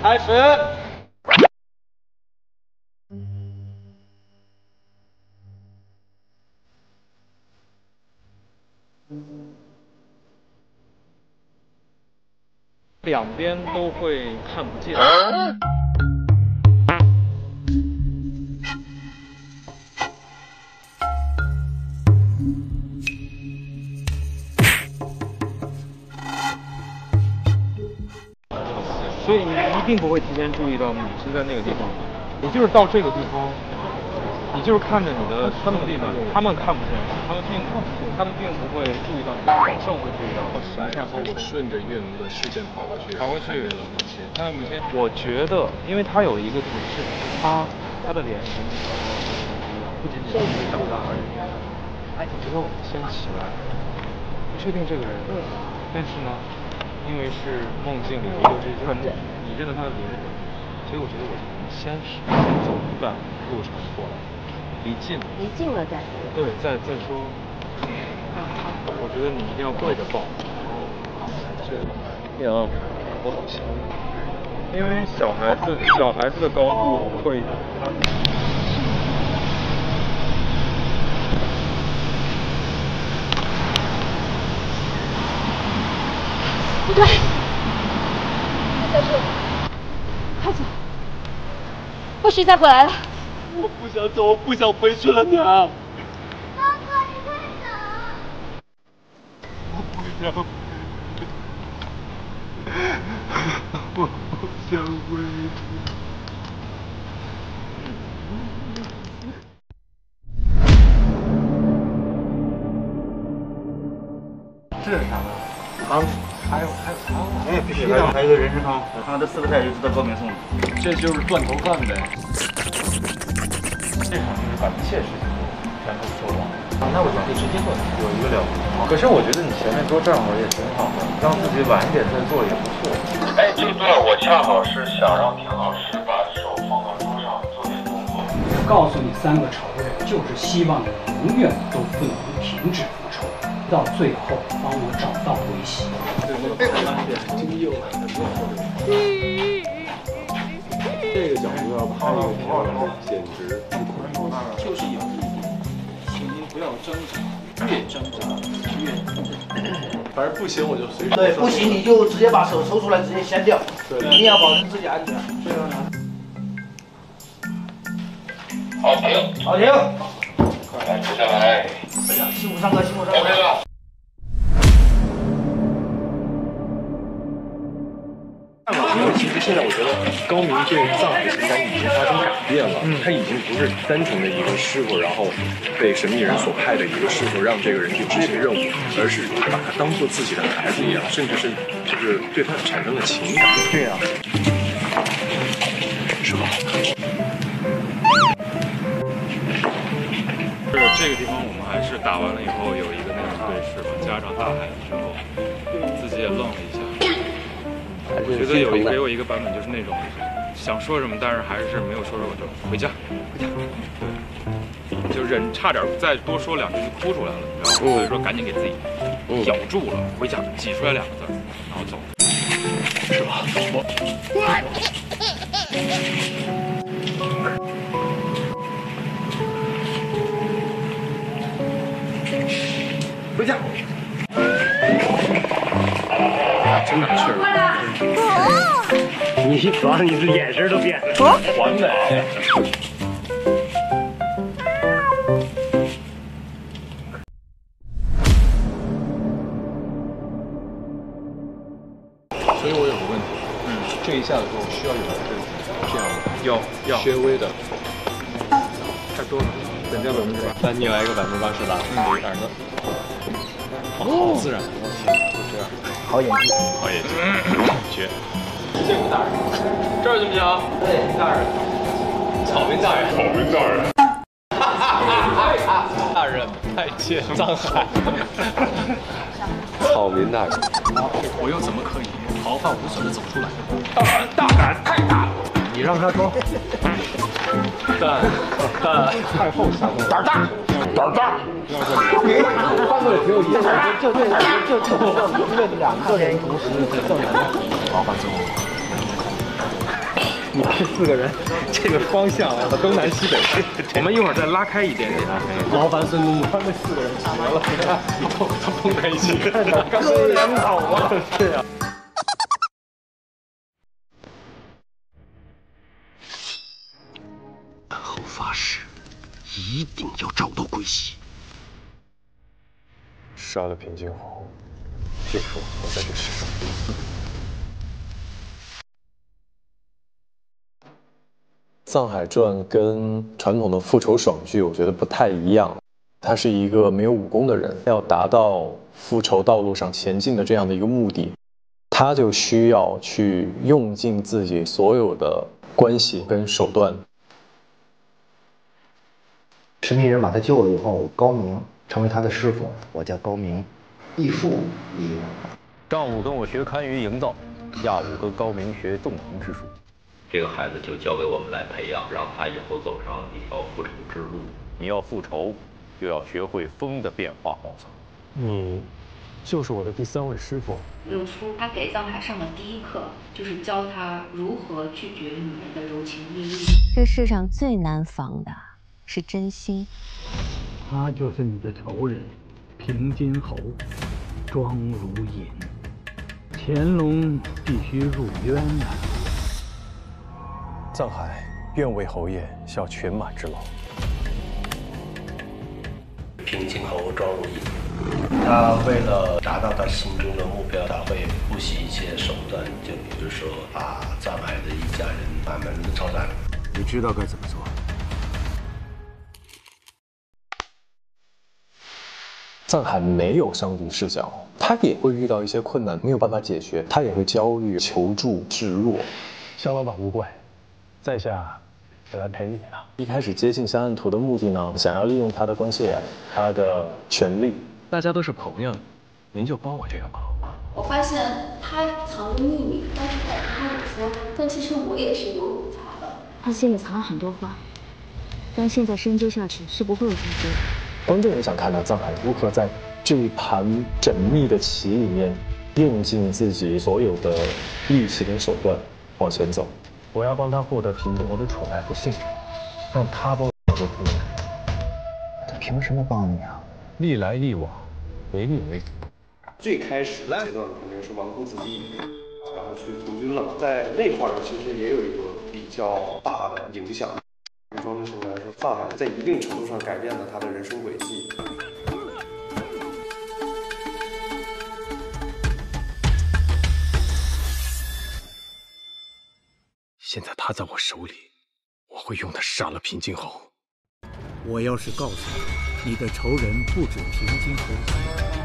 开始。两边都会看不见。所以你一定不会提前注意到你是在那个地方，你就是到这个地方，你就是看着你的兄弟们，他们看不见，他们并不会注意到你，保证会注意到。然后我顺着岳龙的视线跑过去，他的母亲。我觉得，因为他有一个点是，他的脸已经不仅仅是长大而已。我觉得我们先起来，不确定这个人，但是呢，因为是梦境里面有这些，你认得他的灵魂，所以我觉得我们先走一半路程过来，离近了再对，再说。我觉得你一定要跪着抱。我好像，因为小孩子的高度会。不对，在这里，快走！不许再回来了！我不想走，我不想回去了，娘。哥哥，你快走！我不想回去。这是啥呢？汤，还有哎，必须的，还有个人参汤，我看这四个菜就知道高明送的。这就是断头饭呗。这场就是把一切事情全部说完。那我想可以直接做，有一个了。可是我觉得你前面多站会儿也挺好的，让自己晚一点再做也不错。哎，这段我恰好是想让田老师把手放到桌上做点动作。我告诉你3个仇人，就是希望你永远都不能停止复仇。到最后帮我找到微西。这个角度要拍一个片子，简直就是有一点，请您不要挣扎，越挣扎越痛。反正不行我就随时。对，不行你就直接把手抽出来，直接掀掉。对，一定要保证自己安全。对啊。好，停。好，停。来，接下来。辛苦上课，辛苦上课。OK 了。因为其实现在我觉得高明对藏海情感已经发生改变了，他已经不是单纯的一个师傅，然后被神秘人所派的一个师傅让这个人去执行任务，而是他把他当做自己的孩子一样，甚至是就是对他产生了情感。对呀。是吧？这个地方我们还是打完了以后有一个那种对视吧，加上大海的时候，自己也愣了一下。我觉得给我一个版本就是那种想说什么，但是还是没有说什么，就回家，对，就忍差点再多说2句就哭出来了，你知道吗？所以说赶紧给自己咬住了，回家挤出来2个字，然后走，是吧？回家。真的是。你主要是你的眼神都变了，完美。所以我有个问题，这一下的时候需要有这样的，要稍微的，太多了，等价8%。那你来一个88%吧，有一点的，好自然，我天，就这样，好演技，好演技，绝。这个大人，这儿行不行？对，大人，草莓大人，草莓大人。大人拜见藏海。草民大人，我又怎么可以毫发无损的走出来？大胆太大了！你让他说。但太后下动，胆大，胆大。换个也挺有意思，就因为2个人同时正常。好，放松。你这4个人，这个方向啊，东南西北，我们一会儿再拉开一点点。劳烦孙公公，他那4个人绝了，你看他碰在一起，哥俩好啊，是呀。然后发誓，一定要找到桂喜。杀了平津侯，就是我在这世上。《藏海传》跟传统的复仇爽剧，我觉得不太一样。他是一个没有武功的人，要达到复仇道路上前进的这样的一个目的，他就需要去用尽自己所有的关系跟手段。神秘人把他救了以后，高明成为他的师傅。我叫高明，艺术一流。上午跟我学堪舆营造，下午跟高明学纵横之术。这个孩子就交给我们来培养，让他以后走上一条复仇之路。你要复仇，就要学会风的变化。你就是我的第3位师傅。鲁夫他给藏海上的第一课，就是教他如何拒绝女人的柔情蜜意。这世上最难防的是真心。他就是你的仇人，平津侯庄如隐。乾隆必须入渊啊！藏海愿为侯爷效犬马之劳。平津侯庄如隐，他为了达到他心中的目标，他会不惜一切手段，就比如说把藏海的一家人满门的抄斩。你知道该怎么做。藏海没有上帝视角，他也会遇到一些困难，没有办法解决，他也会焦虑、求助、示弱。香老板无怪，在下来陪你啊。一开始接近香案图的目的呢，想要利用他的关系、他的权力。大家都是朋友，您就帮我这个忙。我发现他藏着秘密，但是他也不跟我说。但其实我也是有辱他的。他心里藏了很多话，但现在深究下去是不会有结果。观众也想看到藏海如何在这一盘缜密的棋里面，用尽自己所有的力气跟手段往前走。我要帮他获得平津侯的宠爱和信任，让他帮我夺父母。他凭什么帮你啊？历来历往，唯利为主。最开始的阶段肯定是纨绔子弟，然后去从军了，在那块儿其实也有一个比较大的影响。对庄之成来说，藏海在一定程度上改变了他的人生轨迹。现在他在我手里，我会用他杀了平津侯。我要是告诉你，你的仇人不止平津侯，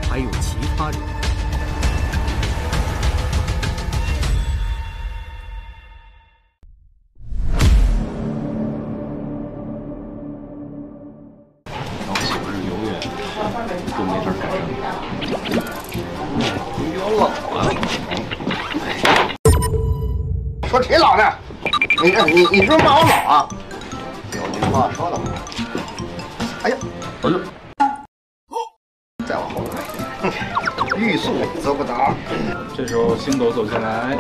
还有其他人。我媳妇是永远都没法赶上你。有老啊！说谁老呢？你是不是骂我老啊？有句话说得好，哎呀，不是，再往后来，欲速则不达。这时候星斗走进来，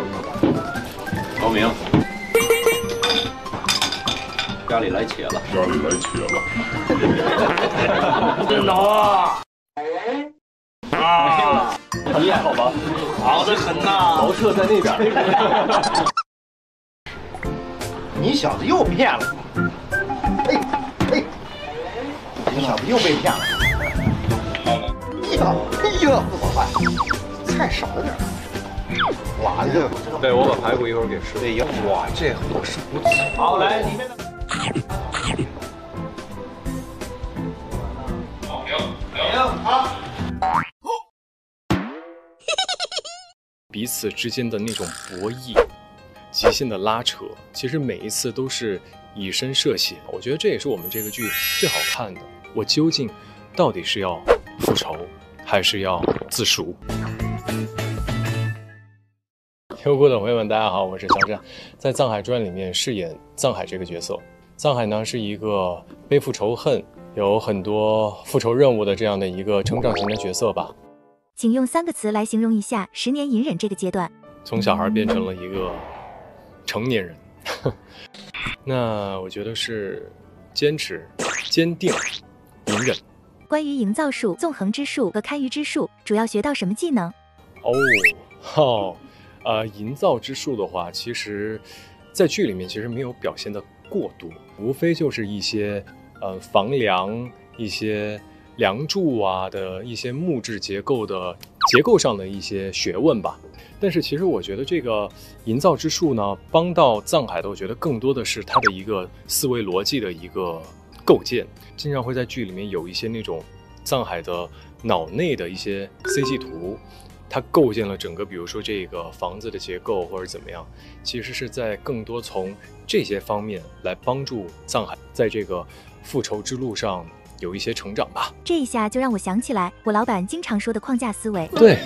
高明，家里来且了，家里来且了。真老啊！啊，你还好吧？好的很呐。茅舍在那边。你小子又骗了！嘿，嘿，你小子又被骗了！呀，这么快，菜少了点。哇，这对，我把排骨一会儿给吃。对，哇，这伙食不错。好，来里面的。好。彼此之间的那种博弈。极限的拉扯，其实每一次都是以身涉险。我觉得这也是我们这个剧最好看的。我究竟到底是要复仇，还是要自赎？优酷的朋友们，大家好，我是肖战，在《藏海传》里面饰演藏海这个角色。藏海呢是一个背负仇恨、有很多复仇任务的这样的一个成长型的角色吧。请用3个词来形容一下10年隐忍这个阶段。从小孩变成了一个成年人，那我觉得是坚持、坚定、隐忍。关于营造术、纵横之术和堪舆之术，主要学到什么技能？营造之术的话，其实，在剧里面其实没有表现的过多，无非就是一些房梁、一些梁柱啊的一些木质结构上的一些学问吧。但是其实我觉得这个营造之术呢，帮到藏海的，我觉得更多的是他的一个思维逻辑的一个构建。经常会在剧里面有一些那种藏海的脑内的一些 CG 图，它构建了整个，比如说这个房子的结构或者怎么样，其实是在更多从这些方面来帮助藏海在这个复仇之路上有一些成长吧。这一下就让我想起来我老板经常说的框架思维。对，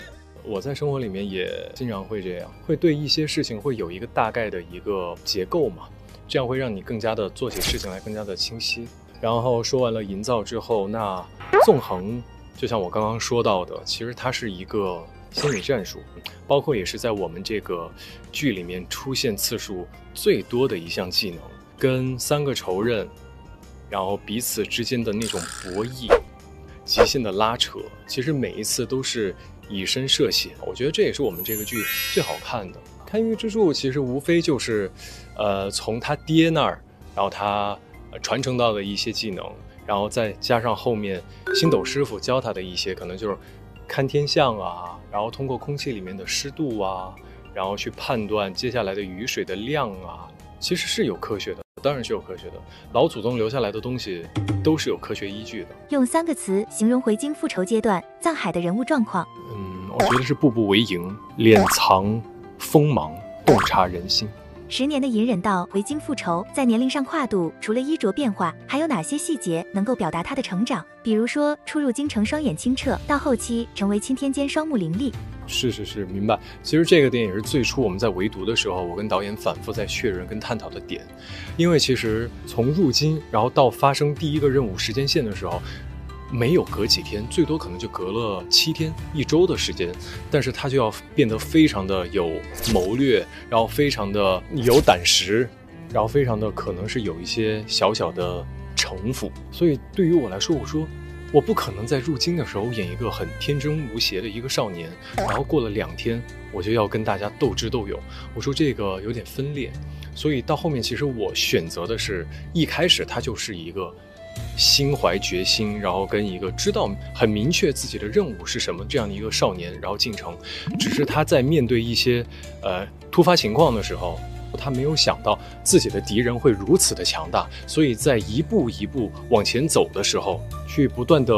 我在生活里面也经常会这样，会对一些事情会有一个大概的一个结构嘛，这样会让你更加的做起事情来更加的清晰。然后说完了营造之后，那纵横就像我刚刚说到的，其实它是一个心理战术，包括也是在我们这个剧里面出现次数最多的一项技能，跟3个仇人，然后彼此之间的那种博弈、极限的拉扯，其实每一次都是以身涉险。我觉得这也是我们这个剧最好看的。堪舆之术其实无非就是，从他爹那儿，然后他传承到的一些技能，然后再加上后面星斗师傅教他的一些，可能就是看天象啊，然后通过空气里面的湿度啊，然后去判断接下来的雨水的量啊，其实是有科学的，当然是有科学的。老祖宗留下来的东西都是有科学依据的。用3个词形容回京复仇阶段藏海的人物状况，我觉得是步步为营，敛藏锋芒，洞察人心。10年的隐忍到回京复仇，在年龄上跨度，除了衣着变化，还有哪些细节能够表达他的成长？比如说初入京城双眼清澈，到后期成为钦天监双目伶俐。是，明白。其实这个点也是最初我们在围读的时候，我跟导演反复在确认跟探讨的点。因为其实从入京，然后到发生第一个任务时间线的时候，没有隔几天，最多可能就隔了7天、1周的时间，但是他就要变得非常的有谋略，然后非常的有胆识，然后非常的可能是有一些小小的城府。所以对于我来说，我说我不可能在入京的时候演一个很天真无邪的一个少年，然后过了2天我就要跟大家斗智斗勇。我说这个有点分裂，所以到后面其实我选择的是一开始他就是一个心怀决心，然后跟一个知道很明确自己的任务是什么这样的一个少年，然后进城。只是他在面对一些突发情况的时候，他没有想到自己的敌人会如此的强大，所以在一步一步往前走的时候，去不断的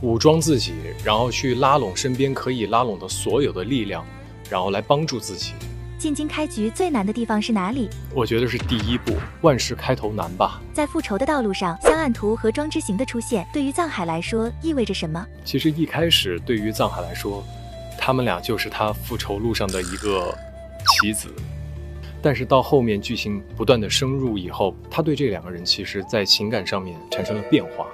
武装自己，然后去拉拢身边可以拉拢的所有的力量，然后来帮助自己。进京开局最难的地方是哪里？我觉得是第一步，万事开头难吧。在复仇的道路上，香案图和庄之行的出现，对于藏海来说意味着什么？其实一开始对于藏海来说，他们俩就是他复仇路上的一个棋子。但是到后面剧情不断的深入以后，他对这2个人其实在情感上面产生了变化。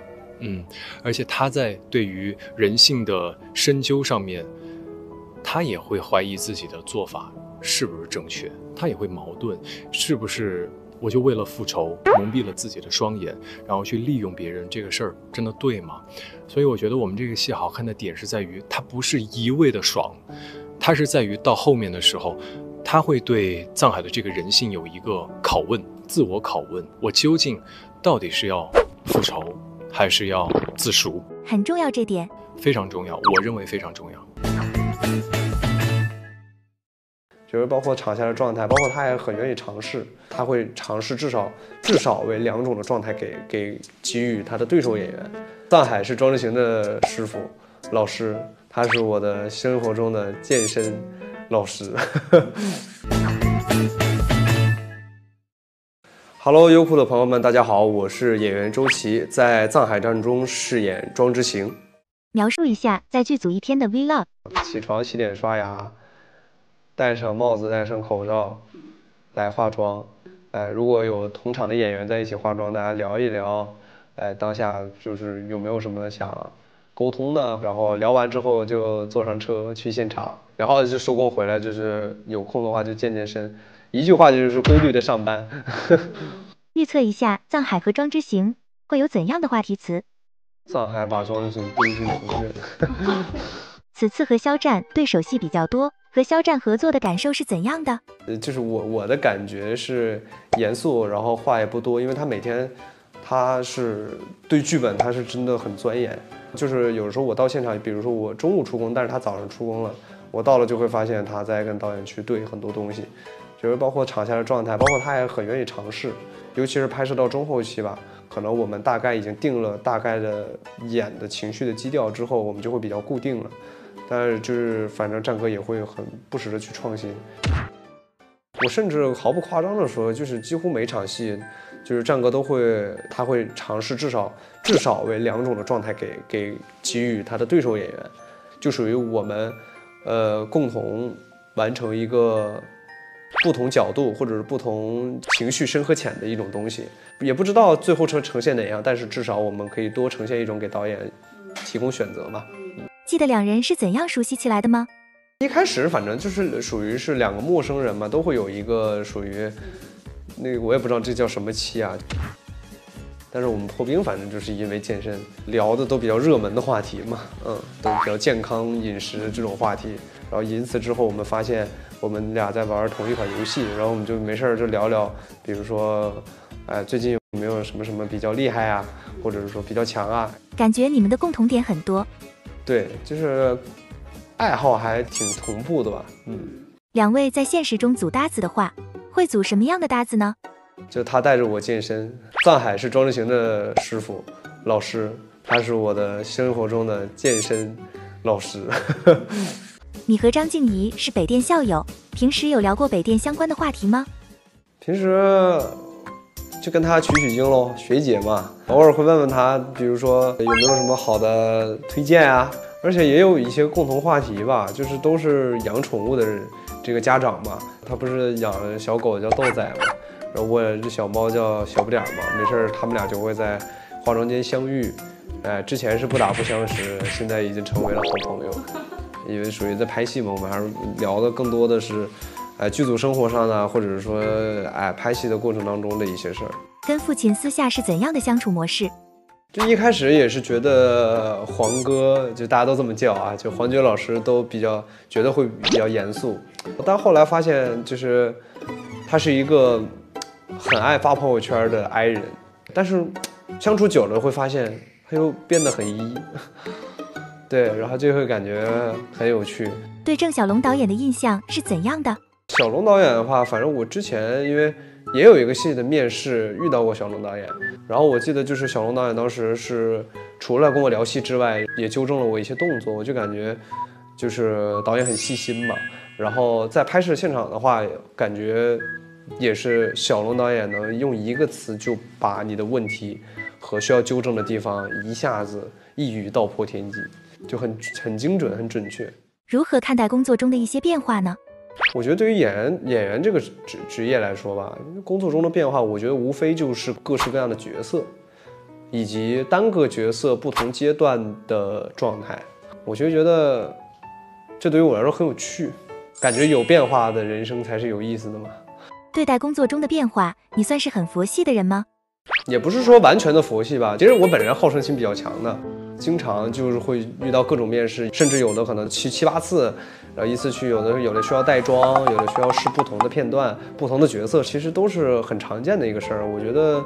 而且他在对于人性的深究上面，他也会怀疑自己的做法是不是正确，他也会矛盾，是不是我就为了复仇蒙蔽了自己的双眼，然后去利用别人，这个事儿真的对吗？所以我觉得我们这个戏好看的点是在于，它不是一味的爽，它是在于到后面的时候，他会对藏海的这个人性有一个拷问，自我拷问，我究竟到底是要复仇还是要自赎？很重要，这点非常重要，我认为非常重要。就是包括场下的状态，包括他也很愿意尝试，他会尝试至少为2种的状态给予他的对手演员。藏海是庄之行的师傅老师，他是我的生活中的健身老师。Hello， 优酷的朋友们，大家好，我是演员周琦，在藏海战中饰演庄之行。描述一下在剧组1天的 vlog。起床、洗脸、刷牙，戴上帽子，戴上口罩，来化妆。如果有同场的演员在一起化妆，大家聊一聊，当下就是有没有什么想沟通的，然后聊完之后就坐上车去现场，然后就收工回来，就是有空的话就健身，一句话就是规律的上班。预测一下，藏海和庄之行会有怎样的话题词？藏海把庄之行真心承认。此次和肖战对手戏比较多，和肖战合作的感受是怎样的？就是我的感觉是严肃，然后话也不多，因为他每天他是对剧本他是真的很钻研。就是有时候我到现场，比如说我中午出工，但是他早上出工了，我到了就会发现他在跟导演去对很多东西，就是包括场下的状态，包括他也很愿意尝试。尤其是拍摄到中后期吧，可能我们大概已经定了大概的演的情绪的基调之后，我们就会比较固定了。但是就是反正战哥也会很不时的去创新。我甚至毫不夸张的说，就是几乎每场戏，就是战哥他会尝试至少为2种的状态给予他的对手演员，就属于我们共同完成一个不同角度或者是不同情绪深和浅的一种东西，也不知道最后呈现哪样，但是至少我们可以多呈现一种给导演提供选择嘛。记得2人是怎样熟悉起来的吗？一开始反正就是属于是2个陌生人嘛，都会有一个属于那个我也不知道这叫什么期啊，但是我们破冰反正就是因为健身聊的都比较热门的话题嘛，都比较健康饮食这种话题，然后因此之后我们发现我们俩在玩同一款游戏，然后我们就没事就聊聊，比如说最近有没有什么比较厉害啊，或者是说比较强啊。感觉你们的共同点很多。对，就是爱好还挺同步的吧。2位在现实中组搭子的话，会组什么样的搭子呢？就他带着我健身，藏海是庄之行的师傅老师，他是我的生活中的健身老师。你和张静怡是北电校友，平时有聊过北电相关的话题吗？平时就跟他取经喽，学姐嘛，偶尔会问问他，比如说有没有什么好的推荐啊，而且也有一些共同话题吧，就是都是养宠物的这个家长嘛，他不是养了小狗叫豆仔嘛，然后我这小猫叫小不点嘛，没事他们俩就会在化妆间相遇，之前是不打不相识，现在已经成为了好朋友，因为属于在拍戏嘛，我们还是聊的更多的是剧组生活上的，或者是说拍戏的过程当中的一些事儿。跟父亲私下是怎样的相处模式？就一开始也是觉得黄哥，就大家都这么叫啊，就黄觉老师都觉得会比较严肃，但后来发现就是他是一个很爱发朋友圈的 I 人，但是相处久了会发现他又变得很一，对，然后就会感觉很有趣。对郑晓龙导演的印象是怎样的？小龙导演的话，反正我之前因为也有一个戏的面试遇到过小龙导演，然后我记得就是小龙导演当时是除了跟我聊戏之外，也纠正了我一些动作，我就感觉就是导演很细心嘛。然后在拍摄现场的话，感觉也是小龙导演能用一个词就把你的问题和需要纠正的地方一下子一语道破天机，就很精准很准确。如何看待工作中的一些变化呢？我觉得对于演员这个职业来说吧，工作中的变化，我觉得无非就是各式各样的角色，以及单个角色不同阶段的状态。我觉得这对于我来说很有趣，感觉有变化的人生才是有意思的嘛。对待工作中的变化，你算是很佛系的人吗？也不是说完全的佛系吧，其实我本人好胜心比较强的，经常就是会遇到各种面试，甚至有的可能7、8次，然后一次去，有的需要带妆，有的需要试不同的片段、不同的角色，其实都是很常见的一个事儿。我觉得，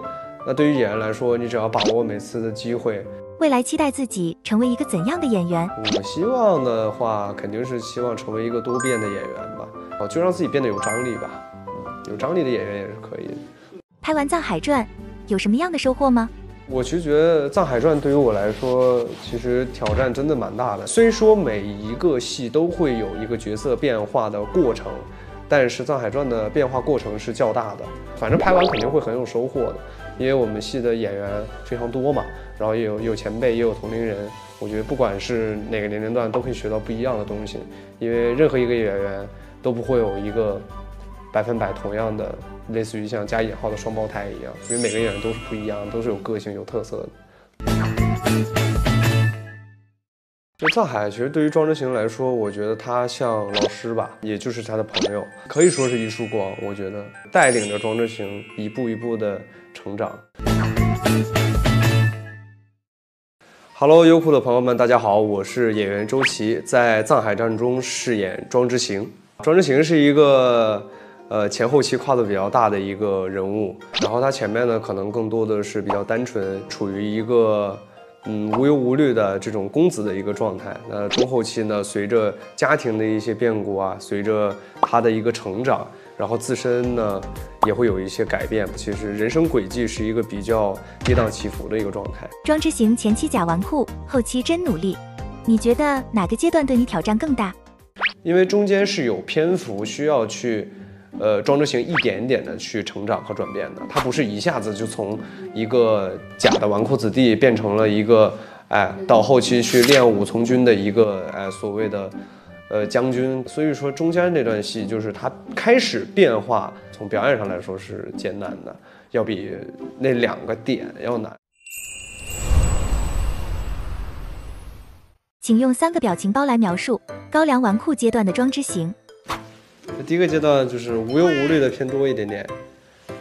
那对于演员来说，你只要把握每次的机会。未来期待自己成为一个怎样的演员？我希望的话，肯定是希望成为一个多变的演员吧，就让自己变得有张力吧。有张力的演员也是可以的。拍完《藏海传》，有什么样的收获吗？我其实觉得《藏海传》对于我来说，其实挑战真的蛮大的。虽说每一个戏都会有一个角色变化的过程，但是《藏海传》的变化过程是较大的。反正拍完肯定会很有收获的，因为我们戏的演员非常多嘛，然后也有前辈，也有同龄人。我觉得不管是哪个年龄段，都可以学到不一样的东西。因为任何一个演员都不会有一个100%同样的，类似于像加引号的双胞胎一样，因为每个演员都是不一样，都是有个性、有特色的。就藏海，其实对于庄之行来说，我觉得他像老师吧，也就是他的朋友，可以说是一束光。我觉得带领着庄之行一步一步的成长。Hello， 优酷的朋友们，大家好，我是演员周琦，在《藏海战》中饰演庄之行。庄之行是一个前后期跨度比较大的一个人物，然后他前面呢可能更多的是比较单纯，处于一个无忧无虑的这种公子的一个状态。那中后期呢，随着家庭的一些变故啊，随着他的一个成长，然后自身呢也会有一些改变。其实人生轨迹是一个比较跌宕起伏的一个状态。庄之行前期假纨绔，后期真努力，你觉得哪个阶段对你挑战更大？因为中间是有篇幅需要去庄之行一点点的去成长和转变的，他不是一下子就从一个假的纨绔子弟变成了一个到后期去练武从军的一个所谓的将军。所以说中间那段戏就是他开始变化，从表演上来说是艰难的，要比那2个点要难。请用3个表情包来描述高粱纨绔阶段的庄之行。第一个阶段就是无忧无虑的偏多一点点，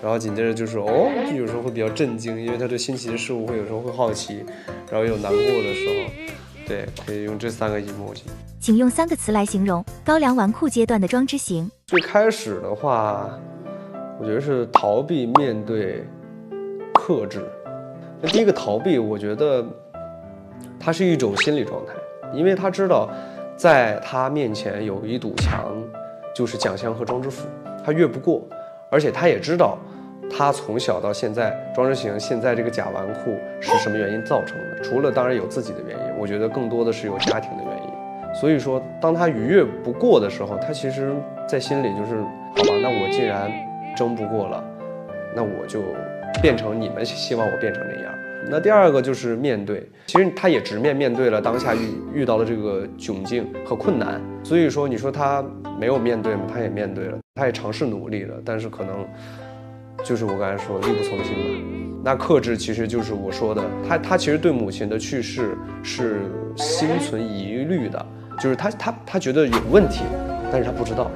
然后紧接着就是就有时候会比较震惊，因为他对新奇的事物会有时候会好奇，然后有难过的时候，对，可以用这3个 emoji。请用3个词来形容高粱纨绔阶段的庄之行。最开始的话，我觉得是逃避、面对、克制。那第一个逃避，我觉得它是一种心理状态，因为他知道在他面前有一堵墙，就是蒋襄和庄之府，他越不过，而且他也知道他从小到现在庄之行现在这个假纨绔是什么原因造成的，除了当然有自己的原因，我觉得更多的是有家庭的原因。所以说当他逾越不过的时候，他其实在心里就是好吧，那我既然争不过了，那我就变成你们希望我变成那样。那第2个就是面对，其实他也直面面对了当下遇到的这个窘境和困难。所以说你说他没有面对吗？他也面对了，他也尝试努力了，但是可能就是我刚才说力不从心吧。那克制其实就是我说的，他其实对母亲的去世是心存疑虑的，就是他觉得有问题，但是他不知道。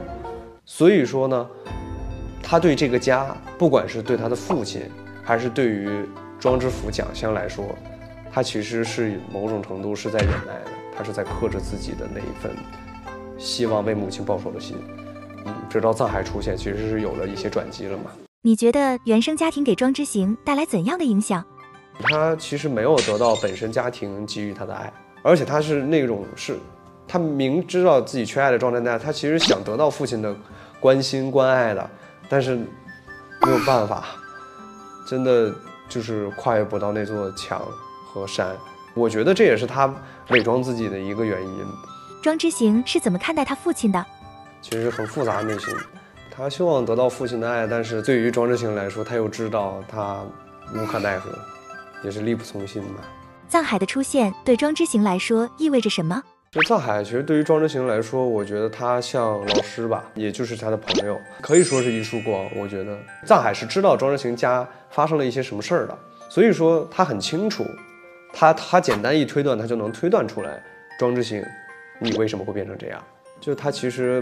所以说呢，他对这个家，不管是对他的父亲，还是对于庄之府蒋襄来说，他其实是某种程度是在忍耐的，他是在克制自己的那一份希望为母亲报仇的心。直到藏海出现，其实是有了一些转机了嘛。你觉得原生家庭给庄之行带来怎样的影响？他其实没有得到本身家庭给予他的爱，而且他是那种他明知道自己缺爱的状态下，他其实想得到父亲的关心关爱的，但是没有办法，真的就是跨越不到那座墙和山。我觉得这也是他伪装自己的一个原因。庄之行是怎么看待他父亲的？其实很复杂内心，他希望得到父亲的爱，但是对于庄之行来说，他又知道他无可奈何，也是力不从心吧。藏海的出现对庄之行来说意味着什么？就藏海其实对于庄之行来说，我觉得他像老师吧，也就是他的朋友，可以说是一束光。我觉得藏海是知道庄之行家发生了一些什么事儿的，所以说他很清楚，他简单一推断，他就能推断出来庄之行你为什么会变成这样。就他其实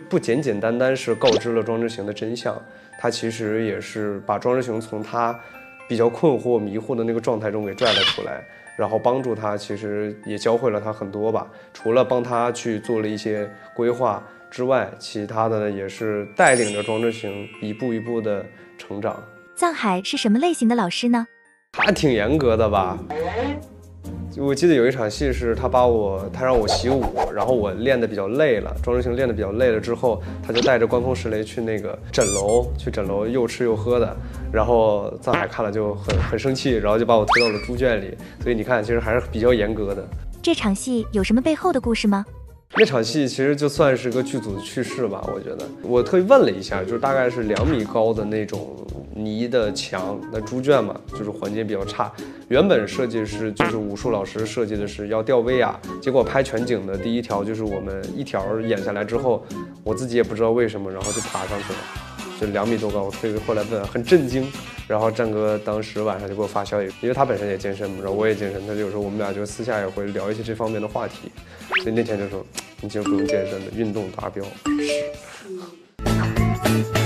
不简简单单是告知了庄之行的真相，他其实也是把庄之行从他比较困惑迷惑的那个状态中给拽了出来，然后帮助他，其实也教会了他很多吧。除了帮他去做了一些规划之外，其他的呢也是带领着庄之行一步一步的成长。藏海是什么类型的老师呢？他挺严格的吧。我记得有一场戏是他让我习武，然后我练得比较累了，庄之行练得比较累了之后，他就带着关风石雷去那个诊楼又吃又喝的，然后藏海看了就很生气，然后就把我推到了猪圈里。所以你看，其实还是比较严格的。这场戏有什么背后的故事吗？那场戏其实就算是个剧组的趣事吧，我觉得。我特意问了一下，就是大概是2米高的那种泥的墙，那猪圈嘛，就是环境比较差。原本设计是就是武术老师设计的是要吊威亚，结果拍全景的第一条就是我们一条演下来之后，我自己也不知道为什么，然后就爬上去了，就2米多高。所以后来问，很震惊，然后战哥当时晚上就给我发消息，因为他本身也健身嘛，然后我也健身，他就有时候我们俩就私下也会聊一些这方面的话题，所以那天就说你就不用健身了，运动达标。是。